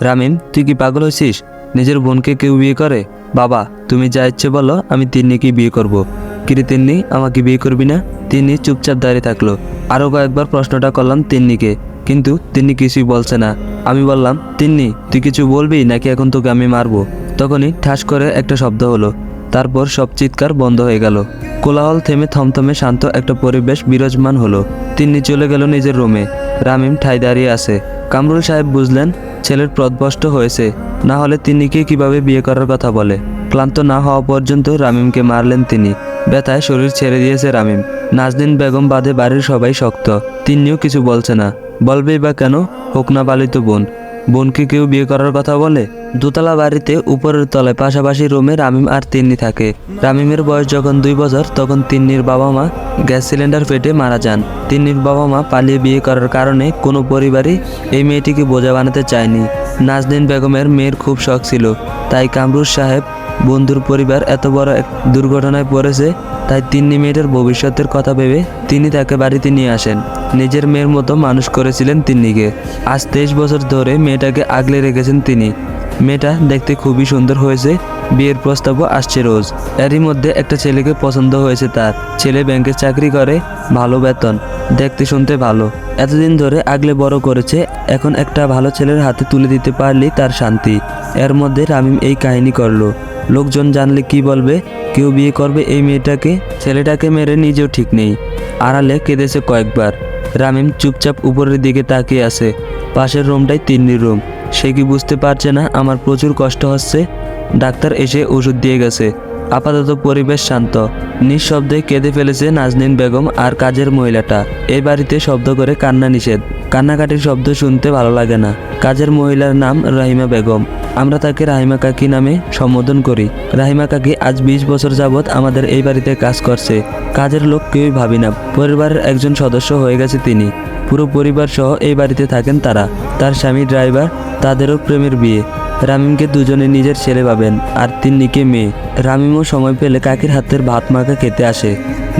রামিম, তুই কি পাগল হয়েছিস? নিজের বোনকে কেউ বিয়ে করে? বাবা, তুমি যা ইচ্ছে বলো, আমি তিন্নিকে বিয়ে করব। কিরে তিন্নি, আমাকে বিয়ে করবি না? তিন্নি চুপচাপ দাঁড়িয়ে থাকলো। আরও কয়েকবার প্রশ্নটা করলাম তিন্নিকে, কিন্তু তিন্নি কিছুই বলছে না। আমি বললাম, তিন্নি তুই কিছু বলবি নাকি এখন তোকে আমি মারবো? তখনই ঠাস করে একটা শব্দ হলো, তারপর সব চিৎকার বন্ধ হয়ে গেল। কোলাহল থেমে থমথমে শান্ত একটা পরিবেশ বিরাজমান হলো। তিন্নি চলে গেল নিজের রুমে। রামিম ঠায় দাঁড়িয়ে আছে। কামরুল সাহেব বুঝলেন ছেলের পথভ্রষ্ট হয়েছে, না হলে তিন্নিকে কিভাবে বিয়ে করার কথা বলে। ক্লান্ত না হওয়া পর্যন্ত রামিমকে মারলেন তিনি। ব্যথায় শরীর ছেড়ে দিয়েছে রামিম। নাজনীন বেগম বাদে বাড়ির সবাই শক্ত। তিন্নিও কিছু বলছে না। বলবেই বা কেন? হোক না পালিত বোন। বোনকে কেউ বিয়ে করার কথা বলে? দোতলা বাড়িতে উপরের তলায় পাশাপাশি রুমে রামিম আর তিন্নি থাকে। রামিমের বয়স যখন 2 বছর, তখন তিন্নির বাবা মা গ্যাস সিলিন্ডার ফেটে মারা যান। তিন্নির বাবা মা পালিয়ে বিয়ে করার কারণে কোনো পরিবারই এই মেয়েটিকে বোঝা বানাতে চায়নি। নাজনীন বেগমের মেয়ের খুব শখ ছিল, তাই কামরুল সাহেব বন্ধুর পরিবার এত বড় এক দুর্ঘটনায় পড়েছে, তাই তিন্নি মেয়েটার ভবিষ্যতের কথা ভেবে তিনি তাকে বাড়িতে নিয়ে আসেন। নিজের মেয়ের মতো মানুষ করেছিলেন তিন্নিকে। আজ 23 বছর ধরে মেয়েটাকে আগলে রেখেছেন তিনি। মেয়েটা দেখতে খুবই সুন্দর হয়েছে। বিয়ের প্রস্তাবও আসছে রোজ। এরই মধ্যে একটা ছেলেকে পছন্দ হয়েছে তার। ছেলে ব্যাংকে চাকরি করে, ভালো বেতন, দেখতে শুনতে ভালো। এতদিন ধরে আগলে বড় করেছে, এখন একটা ভালো ছেলের হাতে তুলে দিতে পারলেই তার শান্তি। এর মধ্যে রামিম এই কাহিনী করলো। লোকজন জানলে কি বলবে? কেউ বিয়ে করবে এই মেয়েটাকে? ছেলেটাকে মেরে নিজেও ঠিক নেই। আড়ালে কেঁদেছে কয়েকবার। রামিম চুপচাপ উপরের দিকে তাকিয়ে আছে। পাশের রুমটাই তিন্নির রুম। সে কি বুঝতে পারছে না আমার প্রচুর কষ্ট হচ্ছে? ডাক্তার এসে ওষুধ দিয়ে গেছে। আপাতত পরিবেশ শান্ত। নিঃশব্দে কেঁদে ফেলেছে নাজনীন বেগম আর কাজের মহিলাটা। এই বাড়িতে শব্দ করে কান্না নিষেধ। কান্নাকাটির শব্দ শুনতে ভালো লাগে না। কাজের মহিলার নাম রাহিমা বেগম। আমরা তাকে রাহিমা কাকি নামে সম্বোধন করি। রাহিমা কাকি আজ 20 বছর যাবৎ আমাদের এই বাড়িতে কাজ করছে। কাজের লোক কেউই ভাবি না, পরিবারের একজন সদস্য হয়ে গেছে তিনি। পুরো পরিবার সহ এই বাড়িতে থাকেন তারা। তার স্বামী ড্রাইভার, তাদেরও প্রেমের বিয়ে। রামিমকে দুজনে নিজের ছেলে ভাবেন, আর তিন্নিকে মেয়ে। রামিমও সময় পেলে কাকির হাতের ভাত মাখা খেতে আসে।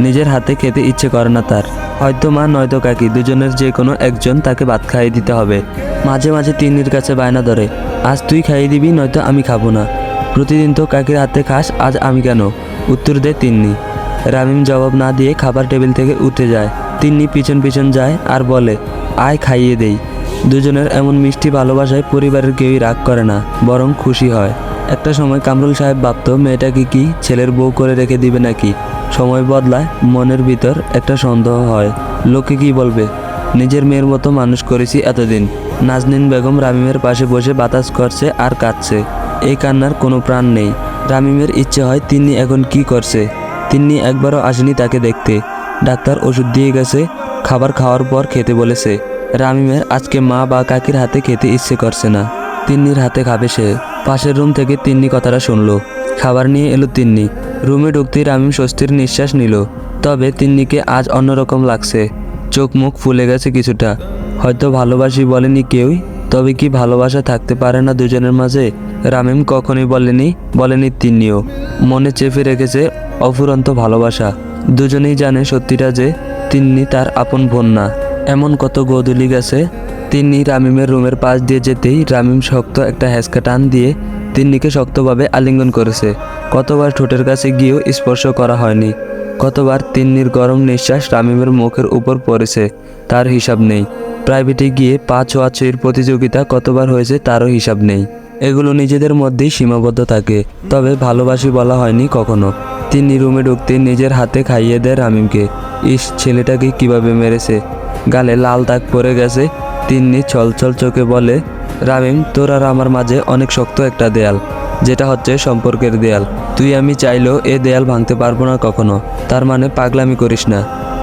নিজের হাতে খেতে ইচ্ছে করে না তার। হয়তো মা নয়তো কাকি, দুজনের যে কোনো একজন তাকে ভাত খাইয়ে দিতে হবে। মাঝে মাঝে তিন্নির কাছে বায়না ধরে, আজ তুই খাইয়ে দিবি, নয়তো আমি খাবো না। প্রতিদিন তো কাকির হাতে খাস, আজ আমি কেন? উত্তর দেয় তিন্নি। রামিম জবাব না দিয়ে খাবার টেবিল থেকে উঠে যায়। তিন্নি পিছন পিছন যায় আর বলে, আয় খাইয়ে দেই। দুজনের এমন মিষ্টি ভালোবাসায় পরিবারের কেউই রাগ করে না, বরং খুশি হয়। একটা সময় কামরুল সাহেব ভাবত মেয়েটাকে কি ছেলের বউ করে রেখে দিবে নাকি। সময় বদলায়, মনের ভিতর একটা সন্দেহ হয়, লোকে কি বলবে। নিজের মেয়ের মতো মানুষ করেছি এতদিন। নাজনীন বেগম রামিমের পাশে বসে বাতাস করছে আর কাঁদছে। এই কান্নার কোনো প্রাণ নেই। রামিমের ইচ্ছে হয় তিন্নি এখন কি করছে। তিন্নি একবারও আসেনি তাকে দেখতে। ডাক্তার ওষুধ দিয়ে গেছে, খাবার খাওয়ার পর খেতে বলেছে। রামিমের আজকে মা বা কাকির হাতে খেতে ইচ্ছে করছে না। তিন্নির হাতে খাবে সে। পাশের রুম থেকে তিন্নি কথাটা শুনলো। খাবার নিয়ে এলো তিন্নি। রুমে ঢুকতেই রামিম স্বস্তির নিঃশ্বাস নিল। তবে তিন্নিকে আজ অন্যরকম লাগছে। চোখ মুখ ফুলে গেছে কিছুটা। হয়তো ভালোবাসি বলেনি কেউই। তবে কি ভালোবাসা থাকতে পারে না দুজনের মাঝে? রামিম কখনোই বলেনি তিন্নিও। মনে চেপে রেখেছে অফুরন্ত ভালোবাসা। দুজনেই জানে সত্যিটা, যে তিন্নি তার আপন বোন না। এমন কত গোধূলি গেছে। তিন্নি রামিমের রুমের পাশ দিয়ে যেতেই রামিম শক্ত একটা হ্যাঁচকা টান দিয়ে তিন্নিকে শক্তভাবে আলিঙ্গন করেছে। কতবার ঠোঁটের কাছে গিয়েও স্পর্শ করা হয়নি। কতবার তিন্নির গরম নিঃশ্বাস রামিমের মুখের উপর পড়েছে তার হিসাব নেই। প্রাইভেটে গিয়ে পা ছোঁয়াছুঁয়ির প্রতিযোগিতা কতবার হয়েছে তারও হিসাব নেই। এগুলো নিজেদের মধ্যেই সীমাবদ্ধ থাকে, তবে ভালোবাসি বলা হয়নি কখনো। তিন্নি রুমে ঢুকতে নিজের হাতে খাইয়ে দেয় রামিমকে। ইস, ছেলেটাকে কিভাবে মেরেছে। গালে লাল দাগ পড়ে গেছে। তিন্নি ছলছল চোখে বলে, রামিম, তোর আর আমার মাঝে অনেক শক্ত একটা দেয়াল, যেটা হচ্ছে সম্পর্কের দেয়াল। তুই আমি চাইলেও এ দেয়াল ভাঙতে পারবো না কখনো। তার মানে পাগলামি করিস না।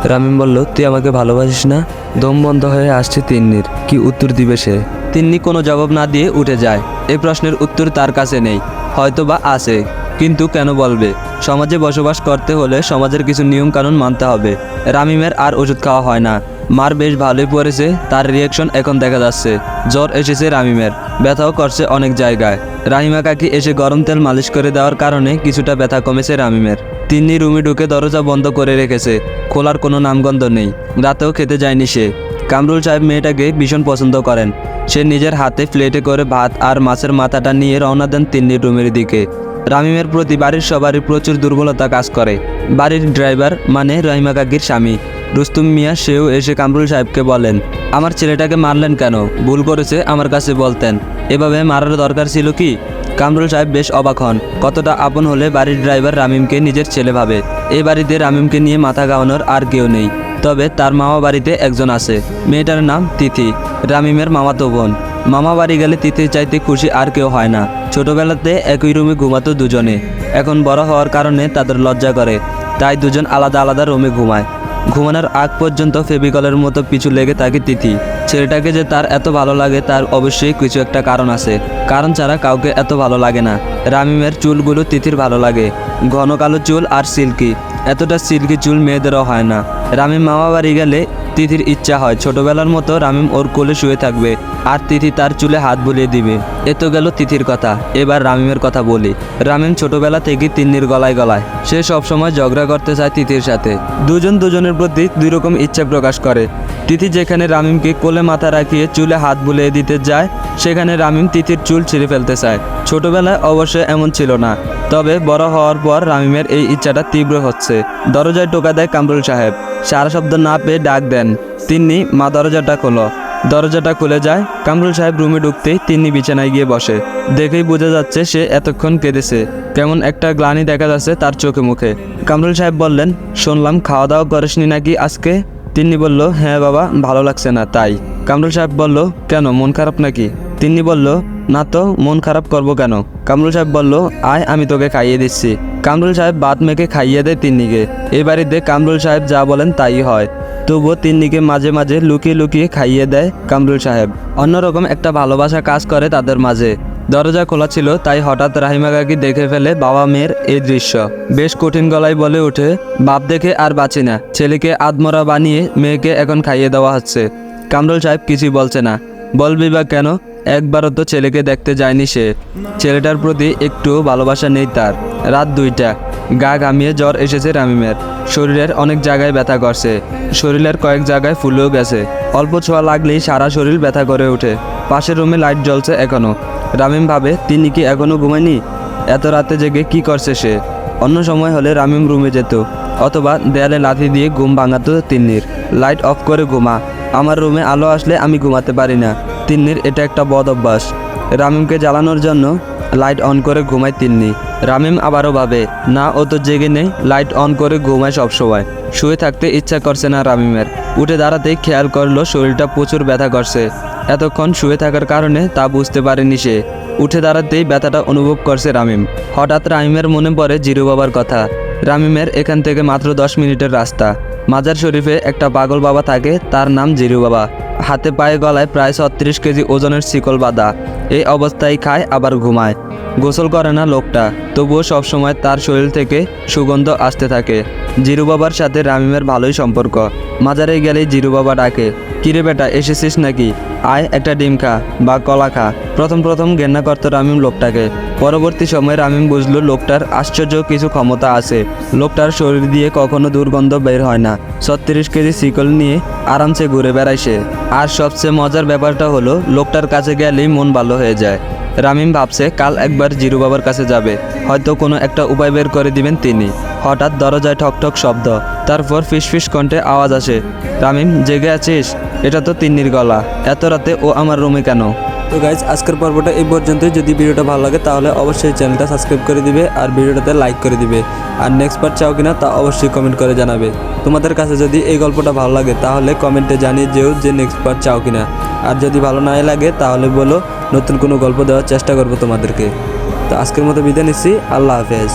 রামিম বলল, তুই আমাকে ভালোবাসিস না? দম বন্ধ হয়ে আসছে তিন্নির। কি উত্তর দিবে সে? তিন্নি কোনো জবাব না দিয়ে উঠে যায়। এই প্রশ্নের উত্তর তার কাছে নেই, হয়তো বা আছে, কিন্তু কেন বলবে? সমাজে বসবাস করতে হলে সমাজের কিছু নিয়ম কানুন মানতে হবে। রামিমের আর ওষুধ খাওয়া হয় না। মার বেশ ভালোই পড়েছে, তার রিয়াকশন এখন দেখা যাচ্ছে। জ্বর এসেছে রামিমের, ব্যথাও করছে অনেক জায়গায়। রাহিমা কাকি এসে গরম তেল মালিশ করে দেওয়ার কারণে কিছুটা ব্যথা কমেছে রামিমের। তিন্নি রুমে ঢুকে দরজা বন্ধ করে রেখেছে। খোলার কোনো নামগন্ধ নেই। রাতেও খেতে যায়নি সে। কামরুল সাহেব মেয়েটাকে ভীষণ পছন্দ করেন। সে নিজের হাতে প্লেটে করে ভাত আর মাছের মাথাটা নিয়ে রওনা দেন তিন্নির রুমের দিকে। রামিমের প্রতি বাড়ির সবারই প্রচুর দুর্বলতা কাজ করে। বাড়ির ড্রাইভার মানে রহিমা কাকির স্বামী রুস্তুম মিয়া সেও এসে কামরুল সাহেবকে বলেন, আমার ছেলেটাকে মারলেন কেন? ভুল করেছে আমার কাছে বলতেন, এভাবে মারার দরকার ছিল কি? কামরুল সাহেব বেশ অবাক হন। কতটা আপন হলে বাড়ির ড্রাইভার রামিমকে নিজের ছেলে ভাবে। এই বাড়িতে রামিমকে নিয়ে মাথা ঘামানোর আর কেউ নেই, তবে তার মামা বাড়িতে একজন আছে। মেয়েটার নাম তিথি, রামিমের মামাতো বোন। মামা বাড়ি গেলে তিথির চাইতে খুশি আর কেউ হয় না। ছোটবেলাতে একই রুমে ঘুমাতো দুজনে, এখন বড় হওয়ার কারণে তাদের লজ্জা করে, তাই দুজন আলাদা আলাদা রুমে ঘুমায়। ঘুমানোর আগ পর্যন্ত ফেভিকলের মতো পিছু লেগে থাকে তিথি। ছেলেটাকে যে তার এত ভালো লাগে তার অবশ্যই কিছু একটা কারণ আছে, কারণ ছাড়া কাউকে এত ভালো লাগে না। রামিমের চুলগুলো তিথির ভালো লাগে, ঘন কালো চুল আর সিল্কি। এতটা সিল্কি চুল মেয়েদেরও হয় না। রামিম মামা বাড়ি গেলে তিথির ইচ্ছা হয় ছোটবেলার মতো রামিম ওর কোলে শুয়ে থাকবে আর তিথি তার চুলে হাত বুলিয়ে দিবে। এ তো গেল তিথির কথা, এবার রামিমের কথা বলি। রামিম ছোটবেলা থেকে তিন্নির গলায় গলায়, সে সবসময় ঝগড়া করতে চায় তিথির সাথে। দুজন দুজনের প্রতি দুই রকম ইচ্ছা প্রকাশ করে। তিথি যেখানে রামিমকে কোলে মাথা রাখিয়ে চুলে হাত বুলিয়ে দিতে যায়, সেখানে রামিম তিথির চুল ছিঁড়ে ফেলতে চায়। ছোটবেলায় অবশ্য এমন ছিল না, তবে বড় হওয়ার পর রামিমের এই ইচ্ছাটা তীব্র হচ্ছে। দরজায় টোকা দেয় কামরুল সাহেব। সারা শব্দ না পেয়ে ডাক দেন, তিন্নি মা দরজাটা খোলো। দরজাটা খুলে যায়। কামরুল সাহেব রুমে ঢুকতেই তিন্নি বিছানায় গিয়ে বসে। দেখেই বোঝা যাচ্ছে সে এতক্ষণ কেঁদেছে, কেমন একটা গ্লানি দেখা যাচ্ছে তার চোখে মুখে। কামরুল সাহেব বললেন, শুনলাম খাওয়া দাওয়া করিসনি নাকি আজকে? তিন্নি বলল, হ্যাঁ বাবা, ভালো লাগছে না তাই। কামরুল সাহেব বলল, কেন, মন খারাপ নাকি? তিন্নি বলল, না তো, মন খারাপ করব কেন? কামরুল সাহেব বলল, আয় আমি তোকে খাইয়ে দিচ্ছি। কামরুল সাহেব ভাত মেখে খাইয়ে দেয় তিন্নিকে। এই বাড়িতে কামরুল সাহেব যা বলেন তাই হয়, তবুও তিন্নিকে মাঝে মাঝে লুকিয়ে লুকিয়ে খাইয়ে দেয় কামরুল সাহেব। অন্যরকম একটা ভালোবাসা কাজ করে তাদের মাঝে। দরজা খোলা ছিল, তাই হঠাৎ রাহিমা কাকি দেখে ফেলে বাবা মেয়ের এই দৃশ্য। বেশ কঠিন গলায় বলে ওঠে, বাপ দেখে আর বাঁচি না, ছেলেকে আদমরা বানিয়ে মেয়েকে এখন খাইয়ে দেওয়া হচ্ছে। কামরুল সাহেব কিছুই বলছে না। বলবি বা কেন? একবারও তো ছেলেকে দেখতে যায়নি সে। ছেলেটার প্রতি একটু ভালোবাসা নেই তার। রাত 2টা, গা ঘামিয়ে জ্বর এসেছে রামিমের। শরীরের অনেক জায়গায় ব্যথা করছে, শরীরের কয়েক জায়গায় ফুলেও গেছে। অল্প ছোঁয়া লাগলেই সারা শরীর ব্যথা করে ওঠে। পাশের রুমে লাইট জ্বলছে এখনো। রামিম ভাবে, তিনি কি এখনো ঘুমায়নি? এত রাতে জেগে কি করছে সে? অন্য সময় হলে রামিম রুমে যেত, অথবা দেয়ালে লাথি দিয়ে ঘুম ভাঙাতো তিন্নির। লাইট অফ করে ঘুমা, আমার রুমে আলো আসলে আমি ঘুমাতে পারি না। তিন্নির এটা একটা বদ অভ্যাস। রামিমকে জ্বালানোর জন্য লাইট অন করে ঘুমায় তিন্নি। রামিম আবারও ভাবে, না ও তো জেগে নেই, লাইট অন করে ঘুমায় সবসময়। শুয়ে থাকতে ইচ্ছা করছে না রামিমের। উঠে দাঁড়াতেই খেয়াল করলো শরীরটা প্রচুর ব্যথা করছে। এতক্ষণ শুয়ে থাকার কারণে তা বুঝতে পারেনি সে। উঠে দাঁড়াতেই ব্যথাটা অনুভব করছে রামিম। হঠাৎ রামিমের মনে পড়ে জিরু বাবার কথা। রামিমের এখান থেকে মাত্র 10 মিনিটের রাস্তা। মাজার শরীফে একটা পাগল বাবা থাকে, তার নাম জিরু বাবা। হাতে পায়ে গলায় প্রায় 36 কেজি ওজনের শিকল বাঁধা। এই অবস্থায় খায় আবার ঘুমায়। গোসল করে না লোকটা, তবুও সবসময় তার শরীর থেকে সুগন্ধ আসতে থাকে। জিরু বাবার সাথে রামিমের ভালোই সম্পর্ক। মাজারে গেলেই জিরু বাবা ডাকে, কিরে বেটা, এসেছিস নাকি? আয় একটা ডিম খা বা কলা খা। প্রথম ঘেন্না করতো রামিম লোকটাকে। পরবর্তী সময়ে রামিম বুঝলো লোকটার আশ্চর্য কিছু ক্ষমতা আছে। লোকটার শরীর দিয়ে কখনো দুর্গন্ধ বের হয় না। 36 কেজি শিকল নিয়ে আরামসে ঘুরে বেড়ায় সে। আর সবচেয়ে মজার ব্যাপারটা হলো লোকটার কাছে গেলেই মন ভালো হয়ে যায়। রামিম ভাবছে কাল একবার জিরু বাবার কাছে যাবে, হয়তো কোনো একটা উপায় বের করে দিবেন তিনি। হঠাৎ দরজায় ঠকঠক শব্দ, তারপর ফিসফিস কণ্ঠে আওয়াজ আসে, রামিম জেগে আছিস? এটা তো তিন্নির গলা, এত রাতে ও আমার রুমে কেন? তো গাইজ, আজকের পর্বটা এই পর্যন্তই। যদি ভিডিওটা ভালো লাগে তাহলে অবশ্যই চ্যানেলটা সাবস্ক্রাইব করে দিবে আর ভিডিওটাতে লাইক করে দিবে। আর নেক্সট পার্ট চাও কিনা তা অবশ্যই কমেন্ট করে জানাবে। তোমাদের কাছে যদি এই গল্পটা ভালো লাগে তাহলে কমেন্টে জানিয়ে যেও যে নেক্সট পার্ট চাও কিনা। আর যদি ভালো নাই লাগে তাহলে বলো, নতুন কোনো গল্প দেওয়ার চেষ্টা করবো তোমাদেরকে। তো আজকের মতো বিদায় নিচ্ছি, আল্লাহ হাফেজ।